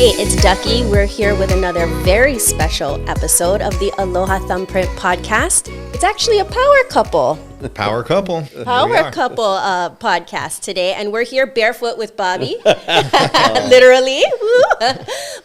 Hey, it's Ducky. We're here with another very special episode of the Aloha Thumbprint podcast. It's actually a power couple. Power couple. Power couple podcast today, and we're here barefoot with Bobby, literally.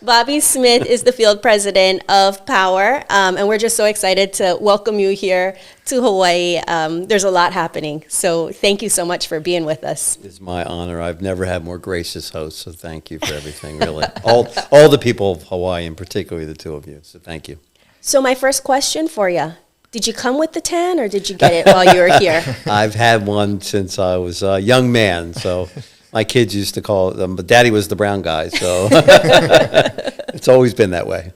Bobby Smith is the field president of Powur, and we're just so excited to welcome you here to Hawaii. There's a lot happening, so thank you so much for being with us. It's my honor. I've never had more gracious hosts, so thank you for everything, really. all the people of Hawaii, and particularly the two of you, so thank you. So my first question for you. Did you come with the tan, or did you get it while you were here? I've had one since I was a young man, so my kids used to call them, but Daddy was the brown guy, so it's always been that way.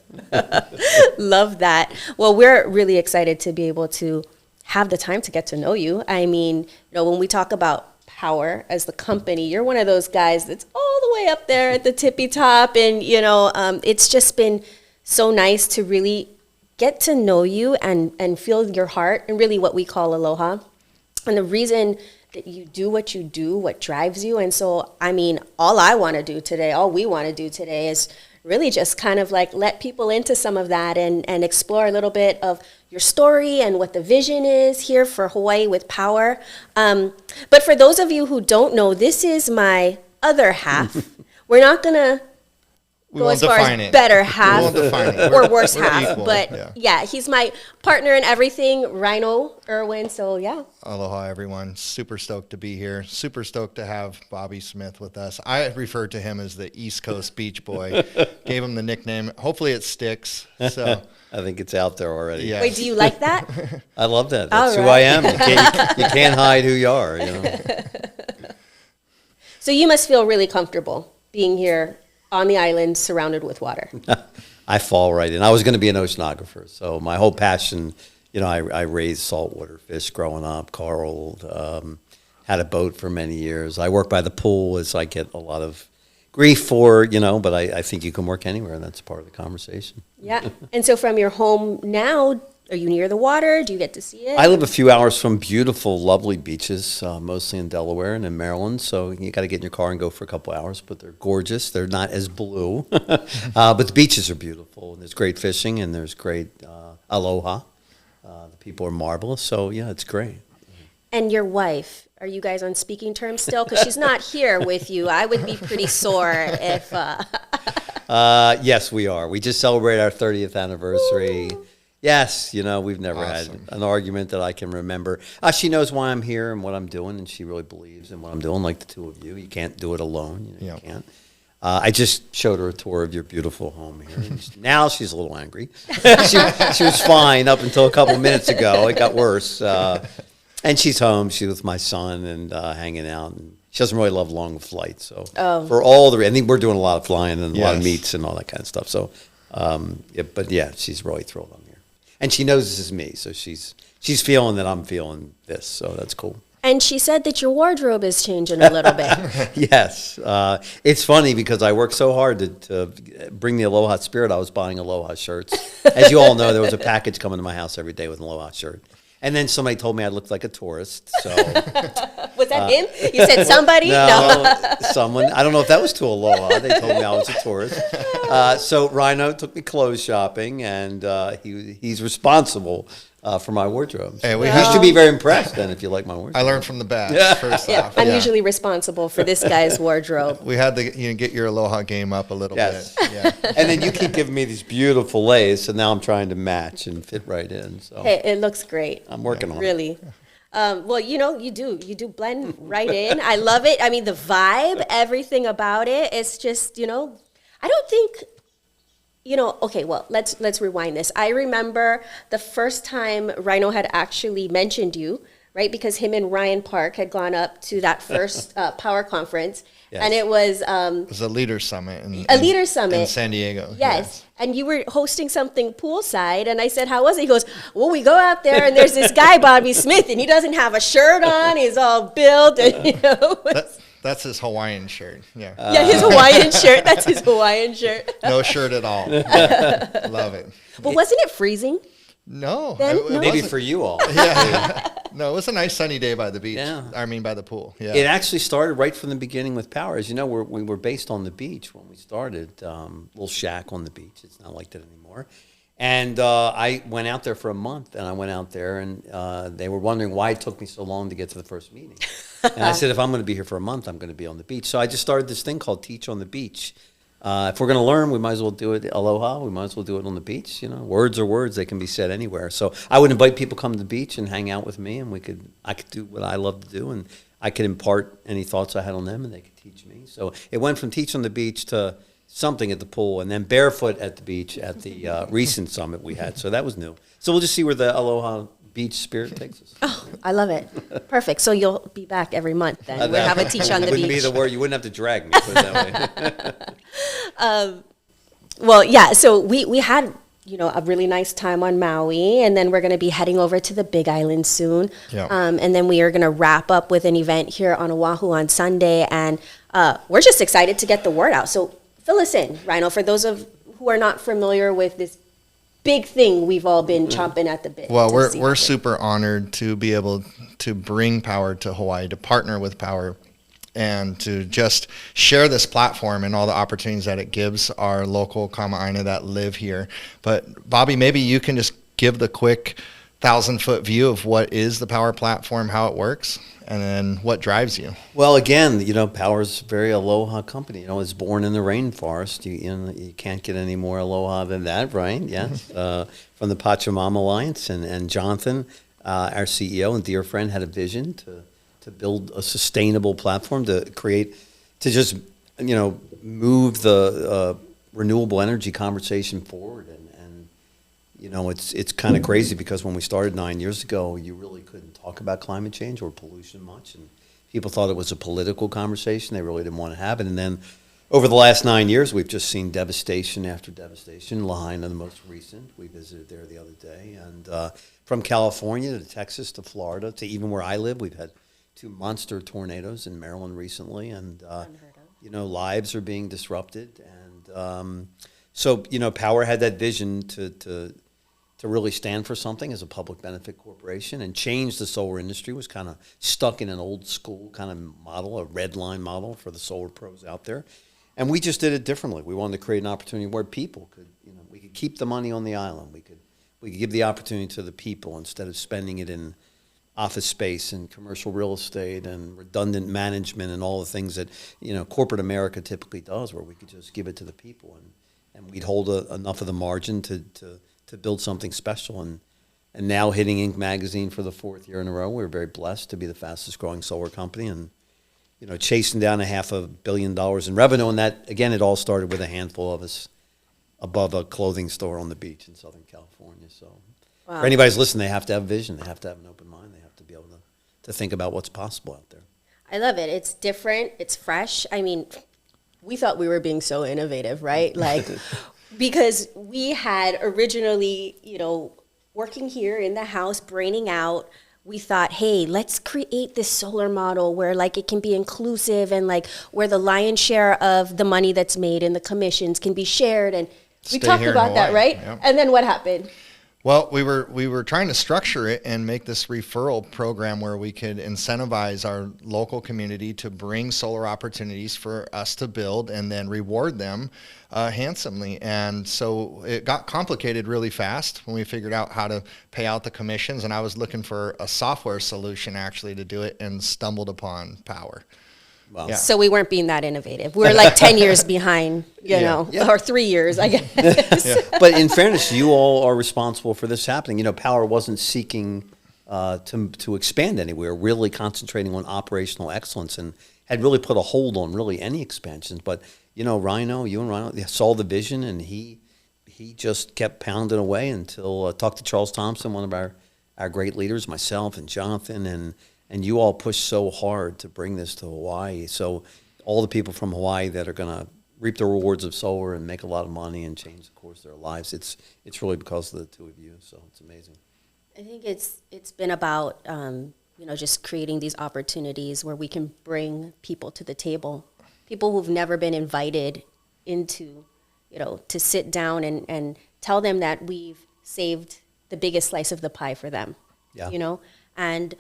Love that. Well, we're really excited to be able to have the time to get to know you. I mean, when we talk about Powur as the company, you're one of those guys that's all the way up there at the tippy top, and it's just been so nice to really get to know you and feel your heart and really what we call aloha. And the reason that you do what you do, what drives you. And so, I mean, all we want to do today is really just kind of like let people into some of that and explore a little bit of your story and what the vision is here for Hawaii with Powur. But for those of you who don't know, this is my other half. We're not going to go as far as better half or worse half, equal, but yeah, he's my partner in everything, Rhino Irwin. So yeah. Aloha, everyone. Super stoked to be here. Super stoked to have Bobby Smith with us. I refer to him as the East Coast Beach Boy. Gave him the nickname. Hopefully it sticks. So I think it's out there already. Yes. Wait, do you like that? I love that. That's who I am. You can't hide who you are. So you must feel really comfortable being here on the island surrounded with water. I fall right in. I was going to be an oceanographer, so my whole passion, I raised saltwater fish growing up, coral, had a boat for many years. I work by the pool, as I get a lot of grief for, but I think you can work anywhere, and that's part of the conversation. Yeah. And so from your home now, are you near the water? Do you get to see it? I live a few hours from beautiful, lovely beaches, mostly in Delaware and in Maryland. So you got to get in your car and go for a couple hours, but they're gorgeous. They're not as blue, but the beaches are beautiful. And there's great fishing, and there's great aloha. The people are marvelous. So, yeah, it's great. And your wife, are you guys on speaking terms still? Because she's not here with you. I would be pretty sore if... Yes, we are. We just celebrated our 30th anniversary. Ooh. Yes, we've never had an argument that I can remember. She knows why I'm here and what I'm doing, and she really believes in what I'm doing, like the two of you. You can't do it alone. You can't. I just showed her a tour of your beautiful home here. Now she's a little angry. She was fine up until a couple minutes ago. It got worse. And she's home. She's with my son and hanging out. And she doesn't really love long flights. So for all I think we're doing a lot of flying and a lot of meets and all that kind of stuff. So, she's really thrilled I'm here. And she knows this is me, so she's feeling that I'm feeling this, so that's cool. And she said that your wardrobe is changing a little bit. Yes. It's funny because I worked so hard to bring the Aloha spirit. I was buying Aloha shirts. As you all know, there was a package coming to my house every day with an Aloha shirt. And then somebody told me I looked like a tourist. So was that him? You said somebody? No, someone. I don't know if that was to Aloha. They told me I was a tourist. So Rhino took me clothes shopping, and he's responsible for my wardrobe. Hey, you should be very impressed then if you like my wardrobe. I learned from the best. First off. I'm usually responsible for this guy's wardrobe. We had to get your Aloha game up a little bit. Yeah. And then you keep giving me these beautiful lays, and now I'm trying to match and fit right in. So hey, it looks great. I'm working on it. Really. Well, you do blend right in. I love it. I mean, the vibe, everything about it. It's just, I don't think. Okay, well, let's rewind this. I remember the first time Rhino had actually mentioned you, right? Because him and Ryan Park had gone up to that first Powur conference. Yes. And it was a leader summit. In San Diego. Yes. And you were hosting something poolside, and I said, how was it? He goes, well, we go out there, and there's this guy, Bobby Smith, and he doesn't have a shirt on. He's all built, and, That's his Hawaiian shirt. Yeah. His Hawaiian shirt. That's his Hawaiian shirt. No shirt at all. Love it. Well, wasn't it freezing? No. No? Maybe for you all. No, it was a nice sunny day by the beach. Yeah. I mean, by the pool. Yeah. It actually started right from the beginning with Powur. As you know, we were based on the beach when we started. Little shack on the beach. It's not like that anymore. And I went out there for a month, and I went out there, and they were wondering why it took me so long to get to the first meeting. And I said, if I'm going to be here for a month, I'm going to be on the beach. So I just started this thing called Teach on the Beach. If we're going to learn, we might as well do it aloha. We might as well do it on the beach. You know, words are words; they can be said anywhere. So I would invite people to come to the beach and hang out with me, and I could do what I love to do, and I could impart any thoughts I had on them, and they could teach me. So it went from Teach on the Beach to something at the pool, and then barefoot at the beach at the recent summit we had. So that was new. So we'll just see where the Aloha Beach spirit takes us. Oh, I love it. Perfect. So you'll be back every month then. We'll have a Teach on the Wouldn't Beach. be the word. You wouldn't have to drag me. Put it that way. Well, yeah, so we had, a really nice time on Maui, and then we're going to be heading over to the Big Island soon. Yeah. And then we are going to wrap up with an event here on Oahu on Sunday, and we're just excited to get the word out. So fill us in, Rhino, for those who are not familiar with this big thing we've all been chomping at the bit. Well, to we're see happen. super honored to be able to bring Powur to Hawaii, to partner with Powur, and to just share this platform and all the opportunities that it gives our local Kama'aina that live here. But Bobby, maybe you can just give the quick 1,000-foot view of what is the Powur platform, how it works, and then what drives you. Well, again, Powur's a very aloha company. It's born in the rainforest. You can't get any more aloha than that, right? Yes. From the Pachamama Alliance, and Jonathan, our CEO and dear friend, had a vision to build a sustainable platform to just move the renewable energy conversation forward. And it's kind of crazy because when we started 9 years ago, you really couldn't talk about climate change or pollution much, and people thought it was a political conversation. They really didn't want to have it. And then over the last 9 years, we've just seen devastation after devastation. Lahaina, the most recent, we visited there the other day, and from California to Texas to Florida to even where I live, we've had 2 monster tornadoes in Maryland recently, and lives are being disrupted. And so Powur had that vision to really stand for something as a public benefit corporation and change the solar industry. Was kind of stuck in an old school kind of model, a red line model for the solar pros out there. And we just did it differently. We wanted to create an opportunity where people could, we could keep the money on the island. We could give the opportunity to the people instead of spending it in office space and commercial real estate and redundant management and all the things that, corporate America typically does, where we could just give it to the people and we'd hold enough of the margin to build something special. And now hitting Inc. magazine for the 4th year in a row, we're very blessed to be the fastest growing solar company and, chasing down $500 million in revenue. And that, again, it all started with a handful of us above a clothing store on the beach in Southern California. So Wow. for anybody's listening, they have to have vision. They have to have an open mind. They have to be able to think about what's possible out there. I love it. It's different. It's fresh. I mean, we thought we were being so innovative, right? Like, because we had originally, working here in the house, braining out, we thought, hey, let's create this solar model where like it can be inclusive and like where the lion's share of the money that's made and the commissions can be shared. And we Stay talked here in about that, Hawaii. right? Yep. And then what happened? Well, we were trying to structure it and make this referral program where we could incentivize our local community to bring solar opportunities for us to build and then reward them handsomely. And so it got complicated really fast when we figured out how to pay out the commissions. And I was looking for a software solution actually to do it and stumbled upon Powur. Wow. Yeah. So we weren't being that innovative. We were like 10 years behind, Yeah. or 3 years, I guess. But in fairness, you all are responsible for this happening. Powur wasn't seeking to expand anywhere, really concentrating on operational excellence and had really put a hold on really any expansions. But, Rhino, you and Rhino saw the vision, and he just kept pounding away until talked to Charles Thompson, one of our great leaders, myself and Jonathan, and you all pushed so hard to bring this to Hawaii. So all the people from Hawaii that are going to reap the rewards of solar and make a lot of money and change the course of their lives, it's really because of the two of you. So it's amazing. I think it's been about just creating these opportunities where we can bring people to the table, people who've never been invited into, to sit down and tell them that we've saved the biggest slice of the pie for them. Yeah. And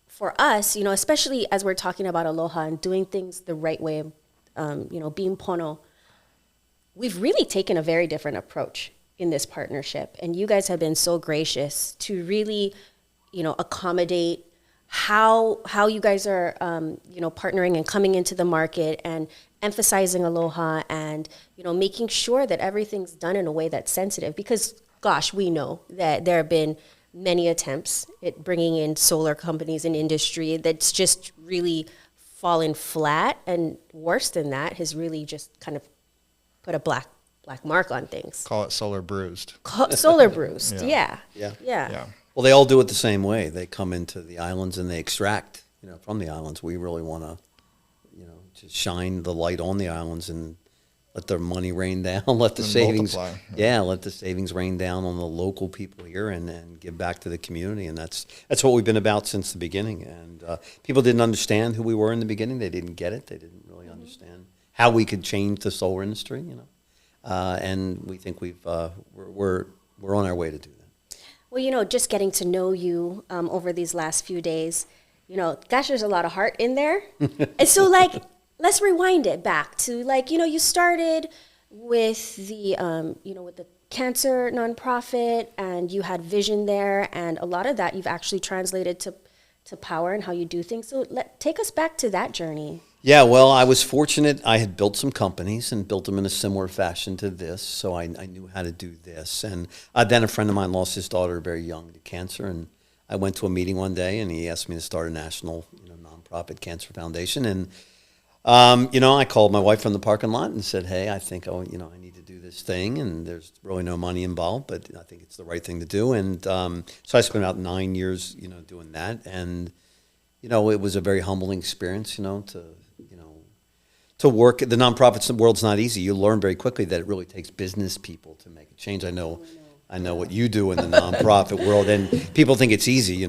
for us, especially as we're talking about Aloha and doing things the right way, being pono, we've really taken a very different approach in this partnership. And you guys have been so gracious to really, accommodate how you guys are, partnering and coming into the market and emphasizing Aloha and, making sure that everything's done in a way that's sensitive. Because, gosh, we know that there have been many attempts at bringing in solar companies and industry that's just really fallen flat, and worse than that, has really just kind of put a black mark on things. Call it solar bruised. Solar bruised, yeah. Well, they all do it the same way. They come into the islands and they extract, from the islands. We really want to, just shine the light on the islands and let their money rain down, let the savings, let the savings rain down on the local people here and give back to the community. And that's what we've been about since the beginning. And people didn't understand who we were in the beginning. They didn't get it. They didn't really understand how we could change the solar industry, and we think we're on our way to do that. Well, just getting to know you over these last few days, gosh, there's a lot of heart in there. And so, let's rewind it back to, you started with the, with the cancer nonprofit, and you had vision there, and a lot of that you've actually translated to Powur and how you do things. So take us back to that journey. Yeah, well, I was fortunate. I had built some companies and built them in a similar fashion to this, so I knew how to do this. And then a friend of mine lost his daughter very young to cancer, and I went to a meeting one day, and he asked me to start a national, nonprofit cancer foundation. And I called my wife from the parking lot and said, hey, I think, I need to do this thing, and there's really no money involved, but I think it's the right thing to do. And so I spent about 9 years, doing that. And, it was a very humbling experience, to work. The nonprofit world's not easy. You learn very quickly that it really takes business people to make a change. I know what you do in the nonprofit world, and people think it's easy.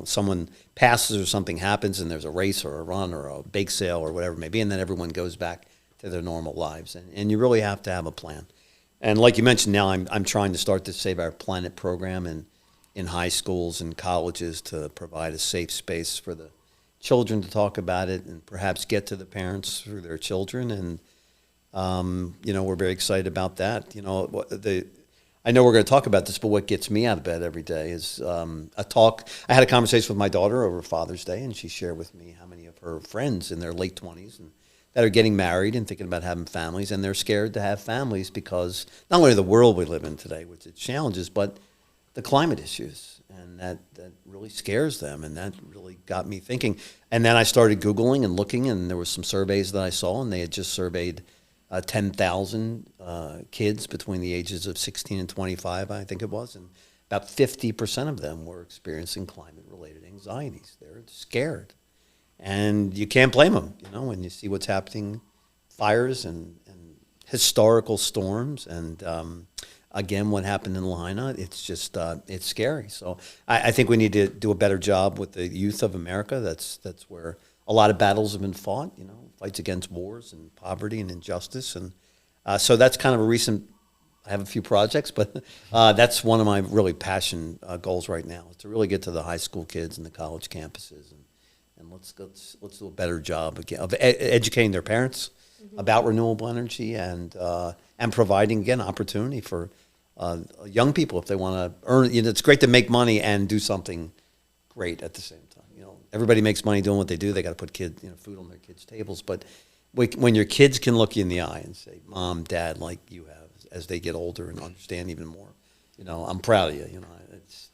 Someone passes or something happens, and there's a race or a run or a bake sale or whatever it may be, and then everyone goes back to their normal lives. And you really have to have a plan. And like you mentioned, now I'm trying to start the Save Our Planet program in high schools and colleges to provide a safe space for the children to talk about it and perhaps get to the parents through their children. And, we're very excited about that. I know we're going to talk about this, but what gets me out of bed every day is a talk. I had a conversation with my daughter over Father's Day, and she shared with me how many of her friends in their late 20s and that are getting married and thinking about having families, and they're scared to have families because not only the world we live in today with its challenges, but the climate issues. And that really scares them, and that really got me thinking. And then I started Googling and looking, and there were some surveys that I saw, and they had just surveyed 10,000 kids between the ages of 16 and 25, I think it was, and about 50% of them were experiencing climate-related anxieties. They're scared. And you can't blame them, when you see what's happening, fires and historical storms, and again, what happened in Lahaina, it's just, it's scary. So I think we need to do a better job with the youth of America. That's where a lot of battles have been fought, fights against wars and poverty and injustice. And so that's kind of a recent, I have a few projects, but that's one of my really passion goals right now, is to really get to the high school kids and the college campuses. And let's do a better job of educating their parents about renewable energy and providing, again, opportunity for young people if they want to earn. It's great to make money and do something great at the same time. Everybody makes money doing what they do. They got to put food on their kids' tables. But when your kids can look you in the eye and say, "Mom, Dad," like you have, as they get older and understand even more, I'm proud of you.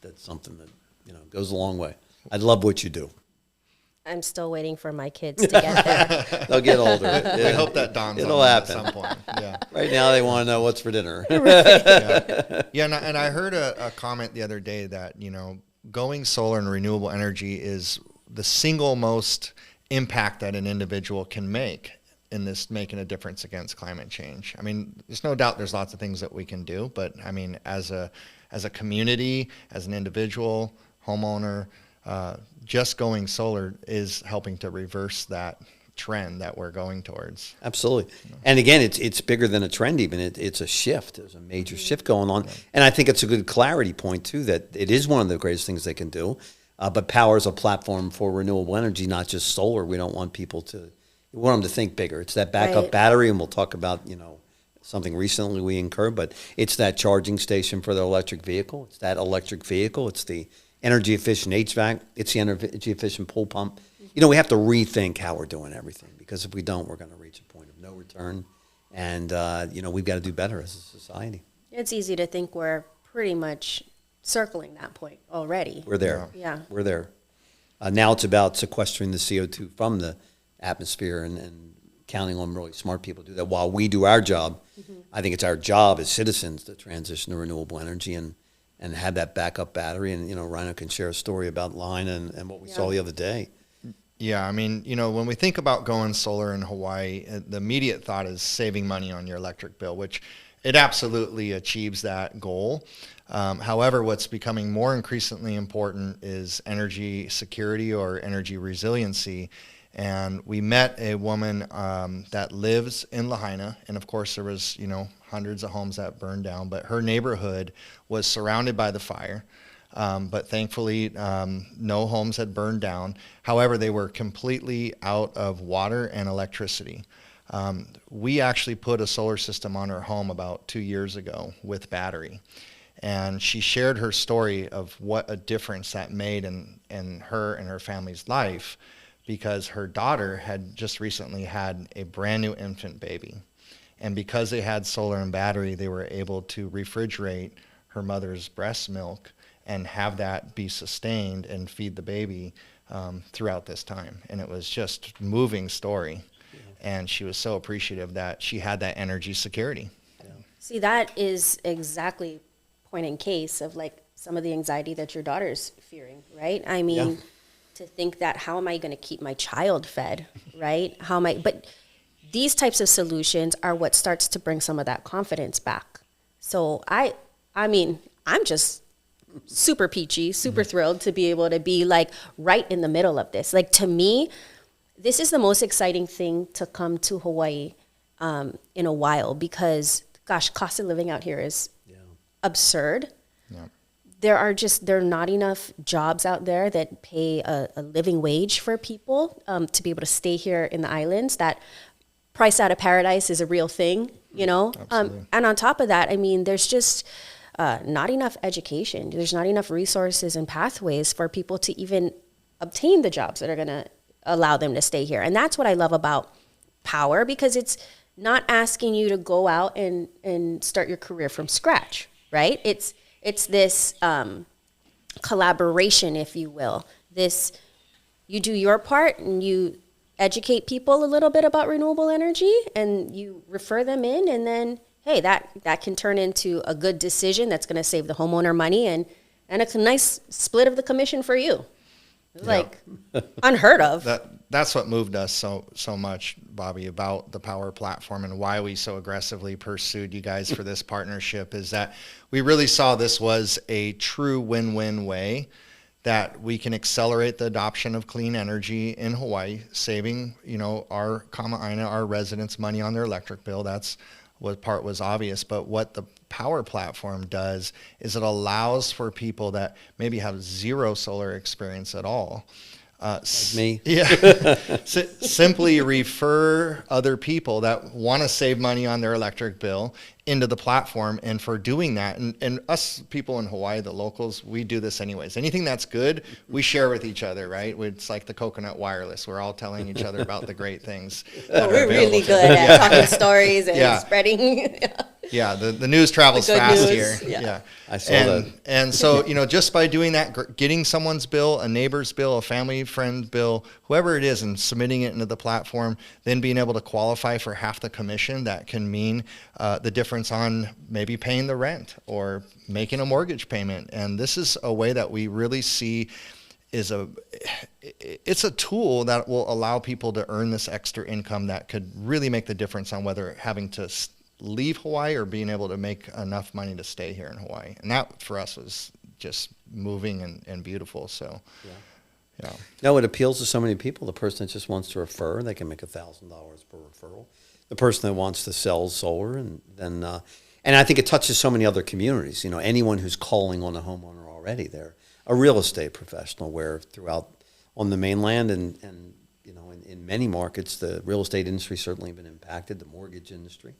That's something that goes a long way. I love what you do. I'm still waiting for my kids to get there. They'll get older. We hope that dawns It'll on happen them at some point. Yeah. Right now, they want to know what's for dinner. Yeah, and I heard a comment the other day that, going solar and renewable energy is the single most impact that an individual can make in this making a difference against climate change. I mean, there's no doubt there's lots of things that we can do, but I mean, as a community, as an individual, homeowner, just going solar is helping to reverse that trend that we're going towards. Absolutely. And again, it's bigger than a trend even. It's a shift. There's a major shift going on. And I think it's a good clarity point, too, that it is one of the greatest things they can do. But Powur is a platform for renewable energy, not just solar. We don't want people to, we want them to think bigger. It's that backup Right. battery, and we'll talk about, something recently we incurred, but it's that charging station for the electric vehicle. It's that electric vehicle. It's the energy efficient HVAC. It's the energy efficient pool pump. We have to rethink how we're doing everything, because if we don't, we're going to reach a point of no return. And, we've got to do better as a society. It's easy to think we're pretty much circling that point already. We're there. Yeah. We're there. Now it's about sequestering the CO2 from the atmosphere and counting on really smart people to do that while we do our job. I think it's our job as citizens to transition to renewable energy and have that backup battery. And, Rhino can share a story about Line and what we saw the other day. Yeah, I mean, when we think about going solar in Hawaii, the immediate thought is saving money on your electric bill, which it absolutely achieves that goal. However, what's becoming more increasingly important is energy security or energy resiliency. And we met a woman that lives in Lahaina, and of course there was, hundreds of homes that burned down, but her neighborhood was surrounded by the fire. But thankfully, no homes had burned down. However, they were completely out of water and electricity. We actually put a solar system on her home about 2 years ago with battery. And she shared her story of what a difference that made in her and her family's life, because her daughter had just recently had a brand new infant baby. And because they had solar and battery, they were able to refrigerate her mother's breast milk and have that be sustained and feed the baby throughout this time. And it was just a moving story. Yeah. And she was so appreciative that she had that energy security. Yeah. See, that is exactly point in case of like some of the anxiety that your daughter's fearing, right? I mean, to think that how am I going to keep my child fed, right? But these types of solutions are what starts to bring some of that confidence back. So I mean, I'm just super peachy, super thrilled to be able to be like right in the middle of this. Like, to me, this is the most exciting thing to come to Hawaii in a while, because gosh, cost of living out here is absurd. Yeah. There are not enough jobs out there that pay a living wage for people to be able to stay here in the islands. That price out of paradise is a real thing, Absolutely. And on top of that, I mean, there's just not enough education. There's not enough resources and pathways for people to even obtain the jobs that are going to allow them to stay here. And that's what I love about Powur, because it's not asking you to go out and start your career from scratch, right? It's this collaboration, if you will. You do your part and you educate people a little bit about renewable energy and you refer them in, and then, hey, that can turn into a good decision that's going to save the homeowner money and a nice split of the commission for you. Like unheard of. That's what moved us so much, Bobby, about the Powur platform and why we so aggressively pursued you guys for this partnership, is that we really saw this was a true win-win way that we can accelerate the adoption of clean energy in Hawaii, saving, our Kama'aina, our residents, money on their electric bill. That's what part was obvious. But what the Powur platform does is it allows for people that maybe have zero solar experience at all. Like me. Yeah. Simply refer other people that want to save money on their electric bill into the platform. And for doing that, and us people in Hawaii, the locals, we do this anyways. Anything that's good, we share with each other, right? It's like the coconut wireless. We're all telling each other about the great things. We're really good at talking stories and spreading. Yeah, the news travels fast news. here. Yeah. I saw that. And so, just by doing that, getting someone's bill, a neighbor's bill, a family friend bill, whoever it is, and submitting it into the platform, then being able to qualify for half the commission, that can mean the difference on maybe paying the rent or making a mortgage payment. And this is a way that we really see it's a tool that will allow people to earn this extra income that could really make the difference on whether having to leave Hawaii or being able to make enough money to stay here in Hawaii. And that for us was just moving and beautiful. So, yeah. No, it appeals to so many people. The person that just wants to refer, they can make $1,000 per referral. The person that wants to sell solar, and then, and I think it touches so many other communities. Anyone who's calling on a homeowner already, they're a real estate professional, where throughout on the mainland and in many markets, the real estate industry certainly been impacted, the mortgage industry.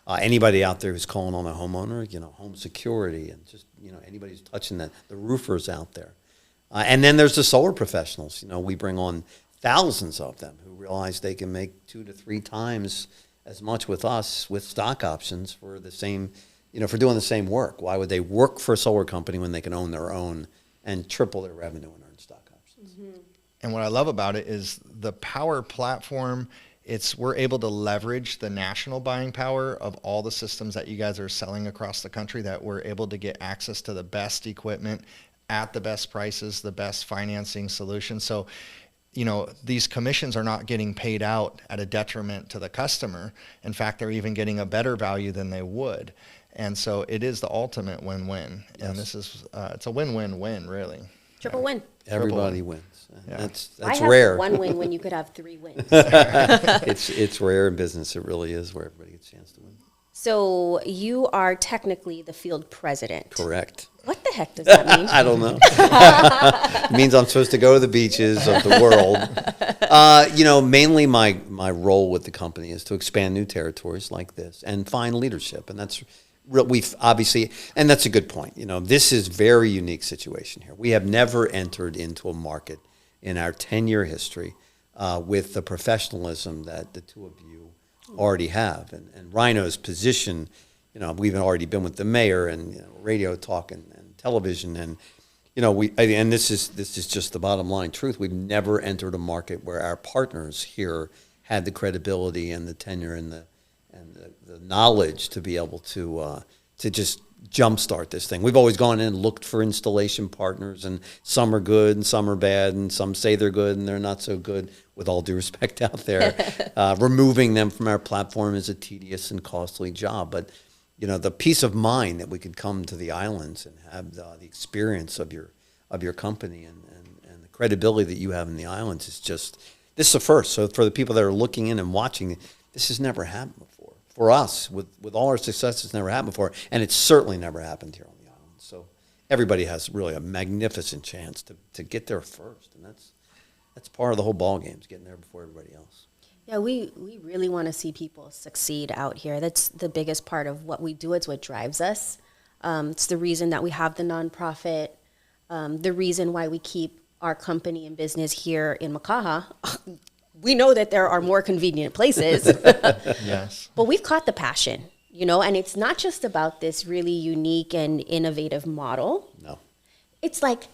Anybody out there who's calling on a homeowner, home security, and just, anybody who's touching that, the roofers out there. And then there's the solar professionals. We bring on thousands of them who realize they can make 2 to 3 times as much with us with stock options for the same, for doing the same work. Why would they work for a solar company when they can own their own and triple their revenue and earn stock options? Mm-hmm. And what I love about it is the Powur platform. We're able to leverage the national buying power of all the systems that you guys are selling across the country, that we're able to get access to the best equipment at the best prices, the best financing solutions. So, these commissions are not getting paid out at a detriment to the customer. In fact, they're even getting a better value than they would. And so it is the ultimate win-win. Yes. And this is, it's a win-win-win, really. Triple win. Everybody wins. Yeah. That's I have rare. 1 win when you could have 3 wins. It's rare in business. It really is, where everybody gets a chance to win. So you are technically the field president. Correct. What the heck does that mean? I don't know. It means I'm supposed to go to the beaches of the world. Mainly my role with the company is to expand new territories like this and find leadership. And that's we've obviously, and that's a good point. This is very unique situation here. We have never entered into a market in our 10-year history with the professionalism that the two of you already have. And Rhino's position, we've already been with the mayor and radio talk and television, and and this is just the bottom line truth. We've never entered a market where our partners here had the credibility and the tenure and the knowledge to be able to just jumpstart this thing. We've always gone in and looked for installation partners, and some are good and some are bad, and some say they're good and they're not so good, with all due respect out there. Removing them from our platform is a tedious and costly job, but the peace of mind that we could come to the islands and have the experience of your company and the credibility that you have in the islands is just, this is a first. So for the people that are looking in and watching, this has never happened before. For us, with all our success, it's never happened before, and it's certainly never happened here on the island. So everybody has really a magnificent chance to get there first, and that's part of the whole ball game, is getting there before everybody else. Yeah, we really want to see people succeed out here. That's the biggest part of what we do. It's what drives us. It's the reason that we have the nonprofit, the reason why we keep our company and business here in Makaha. We know that there are more convenient places. Yes. But we've caught the passion, and it's not just about this really unique and innovative model. No. It's like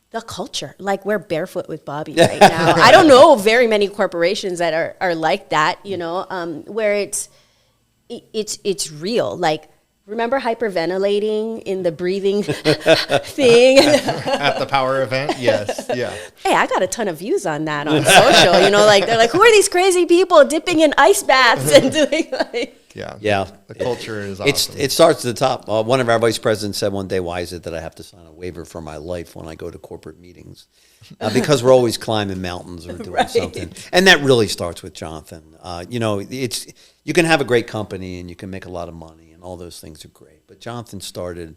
the culture. Like, we're barefoot with Bobby right now. I don't know very many corporations that are like that, where it's real. Like, remember hyperventilating in the breathing thing? At the Powur event? Yes. Yeah. Hey, I got a ton of views on that on social. They're like, who are these crazy people dipping in ice baths and doing Yeah. The culture is awesome. It starts at the top. One of our vice presidents said one day, why is it that I have to sign a waiver for my life when I go to corporate meetings? Because we're always climbing mountains or doing something. And that really starts with Jonathan. You can have a great company and you can make a lot of money, and all those things are great. But Jonathan started,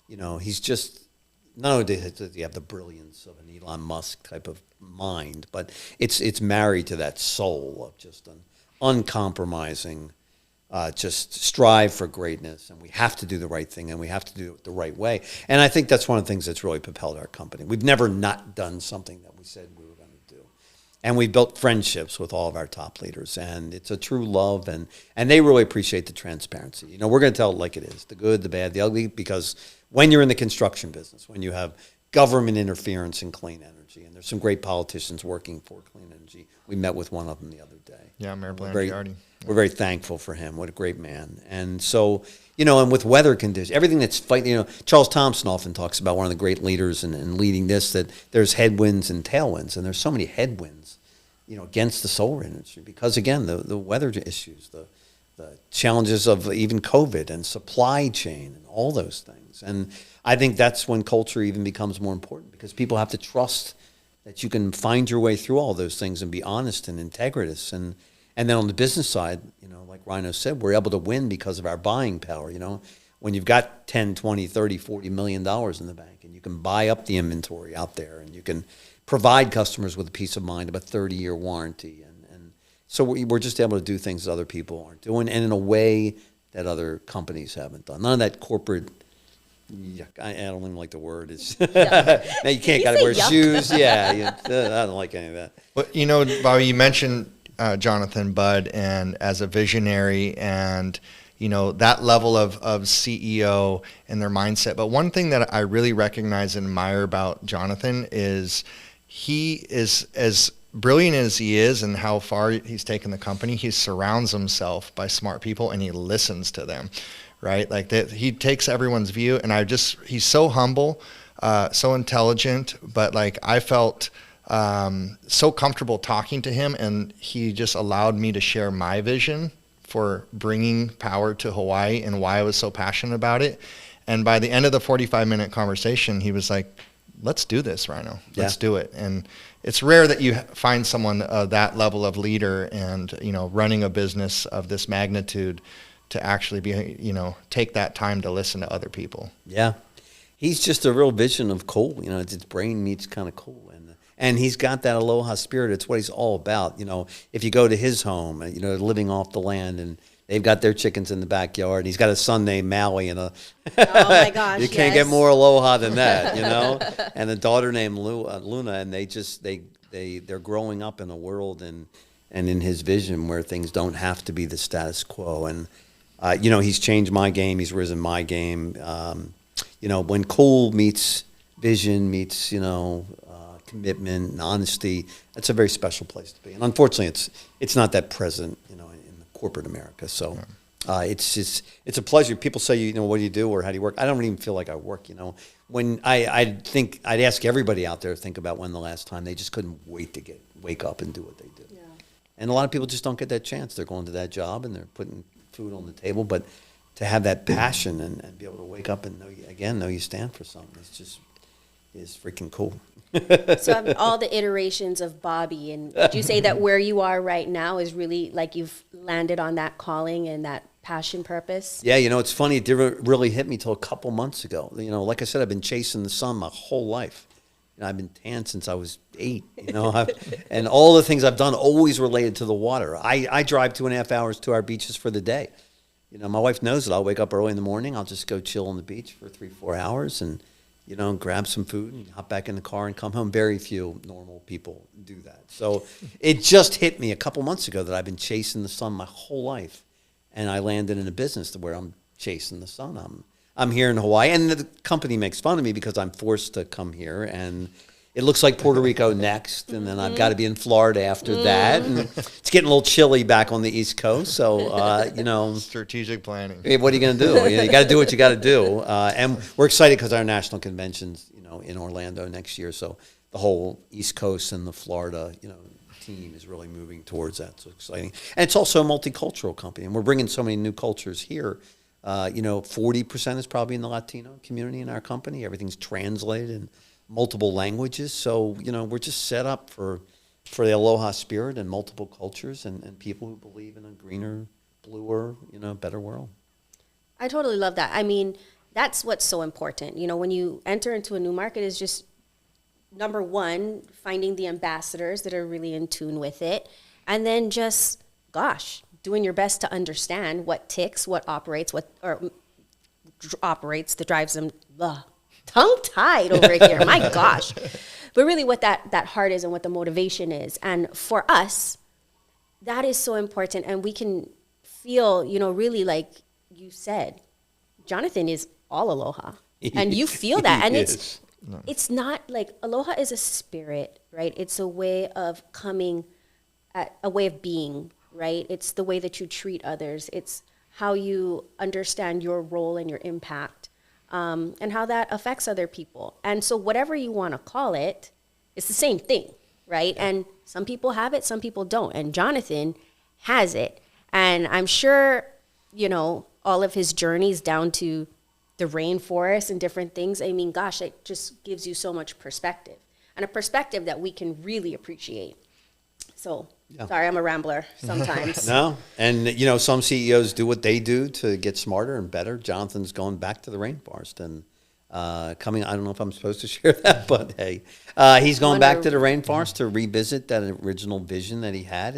he's just, not only does he have the brilliance of an Elon Musk type of mind, but it's married to that soul of just an uncompromising, just strive for greatness, and we have to do the right thing, and we have to do it the right way. And I think that's one of the things that's really propelled our company. We've never not done something that we said we were going to do. And we've built friendships with all of our top leaders, and it's a true love, and they really appreciate the transparency. We're going to tell it like it is, the good, the bad, the ugly, because when you're in the construction business, when you have government interference in clean energy, and there's some great politicians working for clean energy. We met with one of them the other day. Yeah, Mayor Blanchard. We're very thankful for him. What a great man. And so, and with weather conditions, everything that's fighting, Charles Thompson often talks about, one of the great leaders in leading this, that there's headwinds and tailwinds, and there's so many headwinds, against the solar industry because, again, the weather issues, the challenges of even COVID and supply chain and all those things. And I think that's when culture even becomes more important, because people have to trust that you can find your way through all those things and be honest and integritous. And then on the business side, like Rhino said, we're able to win because of our buying power. when you've got 10, 20, 30, 40 million dollars in the bank, and you can buy up the inventory out there, and you can provide customers with a peace of mind of a 30-year warranty. And so we're just able to do things that other people aren't doing, and in a way that other companies haven't done. None of that corporate, yuck, I don't even like the word. It's now you can't gotta wear yuck? shoes. Yeah, I don't like any of that. Well, you know, Bobby, you mentioned Jonathan Budd, and as a visionary, and you know that level of CEO and their mindset. But one thing that I really recognize and admire about Jonathan is he is as brilliant as he is and how far he's taken the company. He surrounds himself by smart people and he listens to them, right? Like that, he takes everyone's view, and he's so humble, so intelligent, but like I felt so comfortable talking to him, and he just allowed me to share my vision for bringing Powur to Hawaii and why I was so passionate about it. And by the end of the 45-minute conversation, he was like, let's do this, Rhino. Let's do it. And it's rare that you find someone that level of leader and, you know, running a business of this magnitude to actually be, you know, take that time to listen to other people. Yeah. He's just a real vision of cool. You know, his brain meets kind of cool. And he's got that aloha spirit. It's what he's all about. You know, if you go to his home, you know, living off the land, and they've got their chickens in the backyard. He's got a son named Maui, and Oh my gosh! you can't get more aloha than that, you know. And a daughter named Luna, and they're growing up in a world and in his vision where things don't have to be the status quo. And you know, he's changed my game. He's risen my game. You know, when cool meets vision meets, you know, commitment and honesty, that's a very special place to be. And unfortunately, it's not that present, you know, in the corporate America. So it's a pleasure. People say, you know, what do you do or how do you work? I don't even feel like I work, you know. When I'd ask everybody out there to think about when the last time they just couldn't wait to wake up and do what they do. Yeah. And a lot of people just don't get that chance. They're going to that job and they're putting food on the table, but to have that passion and be able to wake up and know you stand for something, is freaking cool. So all the iterations of Bobby, and would you say that where you are right now is really like you've landed on that calling and that passion purpose? Yeah, you know, it's funny. It didn't really hit me till a couple months ago. You know, like I said, I've been chasing the sun my whole life. You know, I've been tan since I was 8. You know, and all the things I've done always related to the water. I drive 2.5 hours to our beaches for the day. You know, my wife knows that I'll wake up early in the morning. I'll just go chill on the beach for 3-4 hours and, you know, grab some food and hop back in the car and come home. Very few normal people do that. So it just hit me a couple months ago that I've been chasing the sun my whole life. And I landed in a business where I'm chasing the sun. I'm here in Hawaii, and the company makes fun of me because I'm forced to come here. And it looks like Puerto Rico next, and then I've got to be in Florida after that. And it's getting a little chilly back on the East Coast, so, you know. Strategic planning. Hey, what are you going to do? You got to do what you got to do. And we're excited because our national convention's, you know, in Orlando next year, so the whole East Coast and the Florida, you know, team is really moving towards that. So exciting. And it's also a multicultural company, and we're bringing so many new cultures here. You know, 40% is probably in the Latino community in our company. Everything's translated in multiple languages. So, you know, we're just set up for the Aloha spirit and multiple cultures and people who believe in a greener, bluer, you know, better world. I totally love that. I mean, that's what's so important. You know, when you enter into a new market, is just number one, finding the ambassadors that are really in tune with it. And then just, gosh, doing your best to understand what ticks, what operates, that drives them. Tongue-tied over here, my gosh. But really what that heart is and what the motivation is. And for us, that is so important. And we can feel, you know, really like you said, Jonathan is all aloha. And you feel that. And it's not like, aloha is a spirit, right? It's a way of a way of being, right? It's the way that you treat others. It's how you understand your role and your impact. And how that affects other people. And so whatever you want to call it, it's the same thing, right? And some people have it, some people don't. And Jonathan has it. And I'm sure, you know, all of his journeys down to the rainforest and different things, I mean, gosh, it just gives you so much perspective. And a perspective that we can really appreciate. So Yeah. Sorry, I'm a rambler sometimes. No, and you know, some CEOs do what they do to get smarter and better. Jonathan's going back to the rainforest and coming. I don't know if I'm supposed to share that, but hey, he's going back to the rainforest to revisit that original vision that he had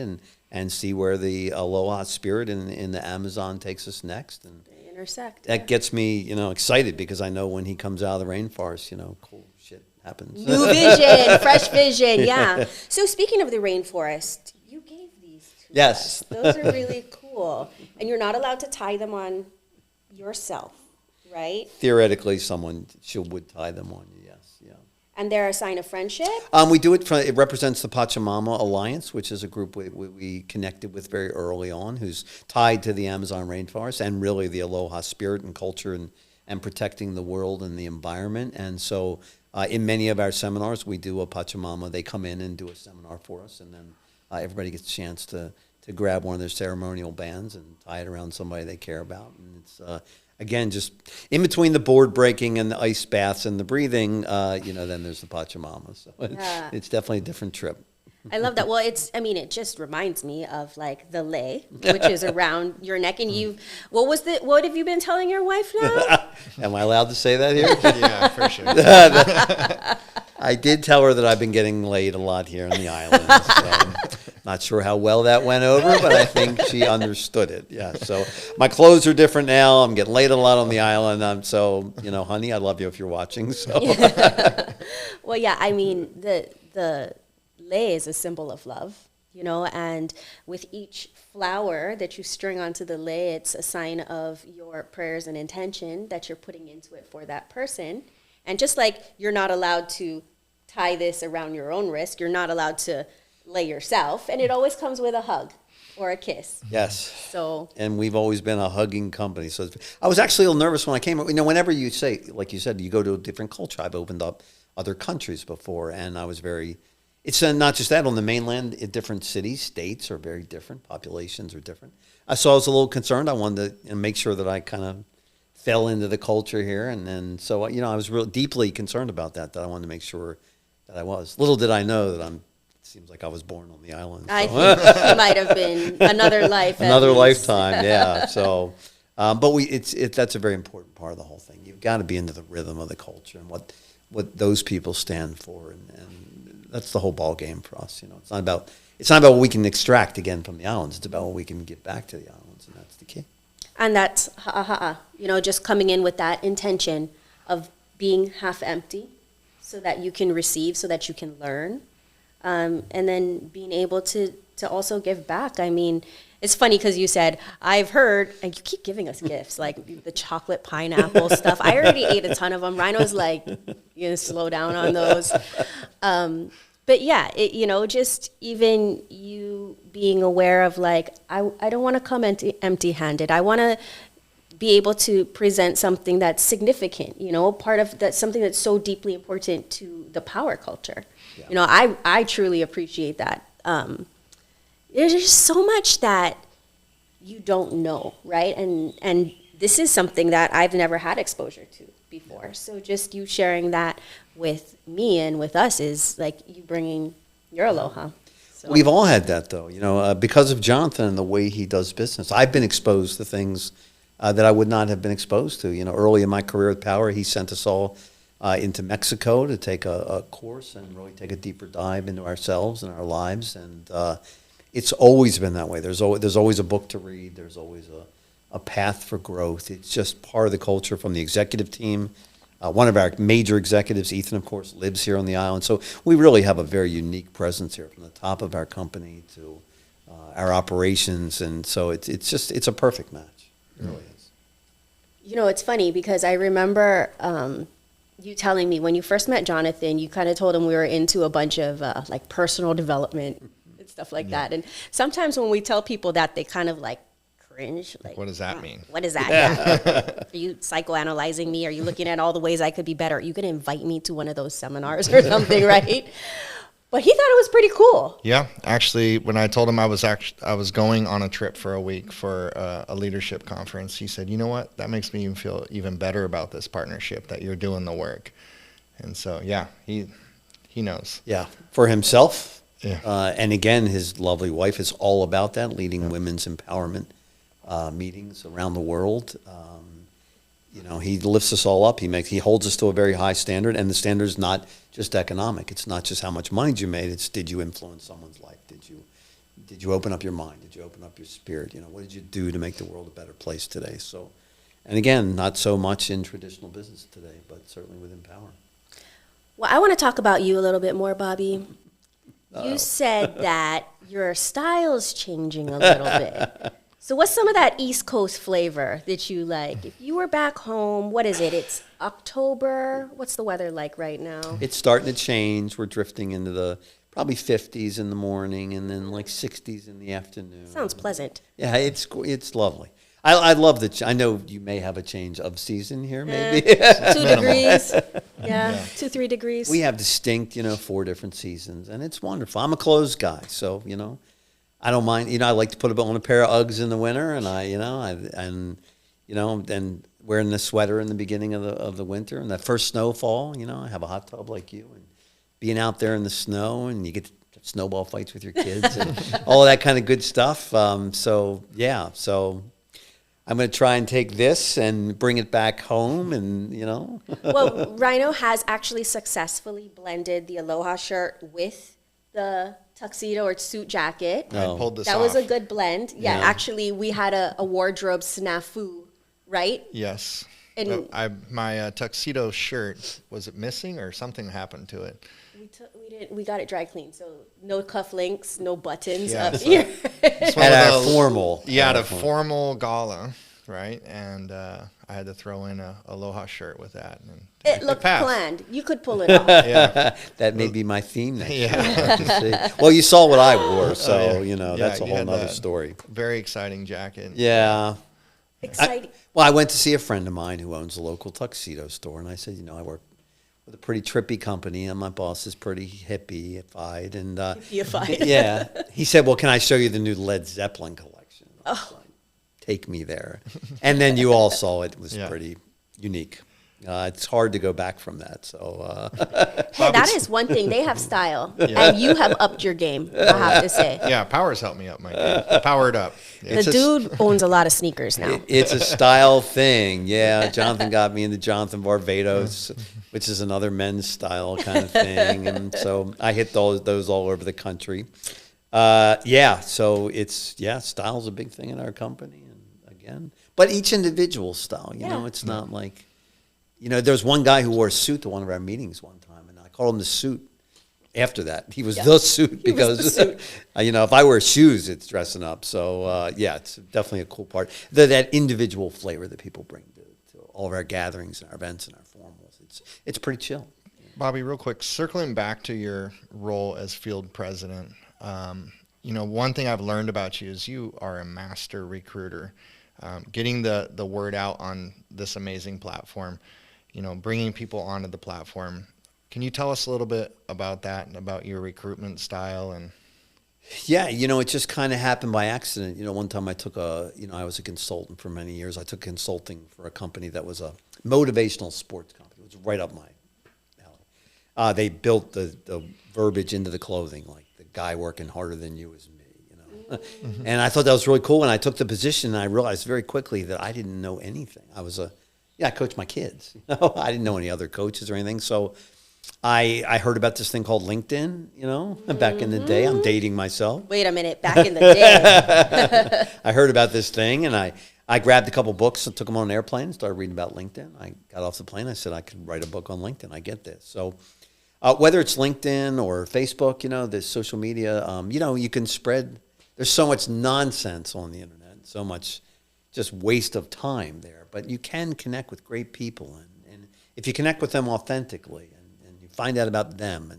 and see where the Aloha spirit in the Amazon takes us next. And They intersect. that gets me, you know, excited because I know when he comes out of the rainforest, you know, cool shit happens. New vision, fresh vision, yeah. So speaking of the rainforest, you gave these to Yes. us. Those are really cool. And you're not allowed to tie them on yourself, right? Theoretically, someone would tie them on you, yes, yeah. And they're a sign of friendship? We do it. It represents the Pachamama Alliance, which is a group we connected with very early on, who's tied to the Amazon rainforest and really the Aloha spirit and culture and protecting the world and the environment. And so, in many of our seminars, we do a Pachamama. They come in and do a seminar for us, and then everybody gets a chance to grab one of their ceremonial bands and tie it around somebody they care about. And it's again, just in between the board breaking and the ice baths and the breathing, you know, then there's the Pachamama. So it's definitely a different trip. I love that. Well, it just reminds me of like the lei, which is around your neck. And what have you been telling your wife now? Am I allowed to say that here? Yeah, for sure. I did tell her that I've been getting laid a lot here on the island. So not sure how well that went over, but I think she understood it. Yeah. So my clothes are different now. I'm getting laid a lot on the island. So, you know, honey, I love you if you're watching. So. Well, yeah, I mean, the lei is a symbol of love, you know, and with each flower that you string onto the lei, it's a sign of your prayers and intention that you're putting into it for that person. And just like you're not allowed to tie this around your own wrist, you're not allowed to lay yourself, and it always comes with a hug or a kiss. Yes. So. And we've always been a hugging company. So I was actually a little nervous when I came. You know, whenever you say, like you said, you go to a different culture. I've opened up other countries before, and I was very. It's not just that on the mainland. Different cities, states are very different. Populations are different. So I was a little concerned. I wanted to make sure that I kind of fell into the culture here, and then so you know I was real deeply concerned about that. That I wanted to make sure that I was. Little did I know that It seems like I was born on the island. So. I think it might have been another life. Another lifetime, yeah. So, but that's a very important part of the whole thing. You've got to be into the rhythm of the culture and what those people stand for, and that's the whole ball game for us. You know, it's not about what we can extract again from the islands. It's about what we can give back to the islands, and that's the key. And that's you know, just coming in with that intention of being half empty, so that you can receive, so that you can learn. And then being able to also give back. I mean, it's funny because you said, I've heard, and you keep giving us gifts, like the chocolate pineapple stuff. I already ate a ton of them. Rhino's like, you know, slow down on those. But yeah, you know, just even you being aware of like, I don't want to come empty-handed. I want to be able to present something that's significant, you know, part of that, something that's so deeply important to the Powur culture. Yeah. You know, I truly appreciate that. There's just so much that you don't know, right? And this is something that I've never had exposure to before. So just you sharing that with me and with us is like you bringing your aloha. So. We've all had that, though, you know, because of Jonathan and the way he does business. I've been exposed to things that I would not have been exposed to. You know, early in my career with Powur, he sent us all into Mexico to take a course and really take a deeper dive into ourselves and our lives. And it's always been that way. There's always a book to read. There's always a path for growth. It's just part of the culture from the executive team. One of our major executives, Ethan, of course, lives here on the island. So we really have a very unique presence here, from the top of our company to our operations. And so it's a perfect match. It really is. You know, it's funny because I remember you telling me when you first met Jonathan, you kind of told him we were into a bunch of like personal development and stuff like that. And sometimes when we tell people that, they kind of like cringe. Like, what does that mean? What is that? Yeah. Are you psychoanalyzing me? Are you looking at all the ways I could be better? Are you going to invite me to one of those seminars or something, right? But he thought it was pretty cool. Yeah, actually, when I told him I was going on a trip for a week for a leadership conference, he said, "You know what? That makes me even feel even better about this partnership, that you're doing the work." And so, yeah, he knows. Yeah, for himself Yeah. And again, his lovely wife is all about that, leading women's empowerment meetings around the world. He lifts us all up. He holds us to a very high standard, and the standard is not just economic. It's not just how much money you made. It's did you influence someone's life? Did you open up your mind? Did you open up your spirit? What did you do to make the world a better place today? So, and again, not so much in traditional business today, but certainly within Powur. Well, I want to talk about you a little bit more, Bobby. You said that your style's changing a little bit. So what's some of that East Coast flavor that you like? If you were back home, what is it? It's October. What's the weather like right now? It's starting to change. We're drifting into the probably 50s in the morning and then like 60s in the afternoon. Sounds pleasant. Yeah, it's lovely. I love the. I know you may have a change of season here, maybe. 2 degrees. Yeah, 2-3 degrees. We have distinct, 4 different seasons, and it's wonderful. I'm a clothes guy, so I don't mind. I like to put on a pair of Uggs in the winter, and and wearing the sweater in the beginning of the winter, and that first snowfall. I have a hot tub like you, and being out there in the snow, and you get to snowball fights with your kids, and all of that kind of good stuff. So I'm going to try and take this and bring it back home, and Well, Rhino has actually successfully blended the Aloha shirt with the tuxedo or suit jacket. I pulled this That off. was a good blend. Yeah, Yeah. actually, we had a wardrobe snafu, right? Yes. And My tuxedo shirt, was it missing or something happened to it? we got it dry cleaned, so no cufflinks, no buttons Yeah, up so- here. It's one at of our the- formal. Yeah, at the our formal. formal gala, right? And I had to throw in a Aloha shirt with that. And It looked passed. planned. You could pull it off. Yeah. That may be my theme next year. Yeah. To see. Well, you saw what I wore, so Yeah. that's a you whole had nother that story. Very exciting jacket. Yeah. Exciting. Well, I went to see a friend of mine who owns a local tuxedo store, and I said, I work with a pretty trippy company, and my boss is pretty hippie-ified. And Hippieified. yeah, he said, "Well, can I show you the new Led Zeppelin collection?" I was like, take me there. And then you all saw it. It was Yeah. pretty unique. It's hard to go back from that. So Hey, that is one thing. They have style, and you have upped your game, I have to say. Yeah, Powur's helped me up my game. Powered up. The It's a- dude owns a lot of sneakers now. it's a style thing. Yeah, Jonathan got me into Jonathan Barbados, which is another men's style kind of thing. And so I hit those all over the country. So style's a big thing in our company. And again, but each individual style, it's not like, there's one guy who wore a suit to one of our meetings one time, and I called him the suit. After that, he was the suit because, the suit. if I wear shoes, it's dressing up. So it's definitely a cool part. That individual flavor that people bring to all of our gatherings and our events and our formals. It's pretty chill. Bobby, real quick, circling back to your role as field president, one thing I've learned about you is you are a master recruiter. Getting the word out on this amazing platform, bringing people onto the platform. Can you tell us a little bit about that and about your recruitment style? And Yeah, it just kind of happened by accident. One time I took I was a consultant for many years. I took consulting for a company that was a motivational sports company. It was right up my alley. They built the verbiage into the clothing, like the guy working harder than you is me, And I thought that was really cool. And I took the position, and I realized very quickly that I didn't know anything. I coached my kids. I didn't know any other coaches or anything. So I heard about this thing called LinkedIn, back in the day. I'm dating myself. Wait a minute, back in the day. I heard about this thing, and I grabbed a couple books and took them on an airplane and started reading about LinkedIn. I got off the plane. I said, I could write a book on LinkedIn. I get this. So whether it's LinkedIn or Facebook, this social media, you can spread. There's so much nonsense on the internet, so much just waste of time there. But you can connect with great people, and if you connect with them authentically, and you find out about them,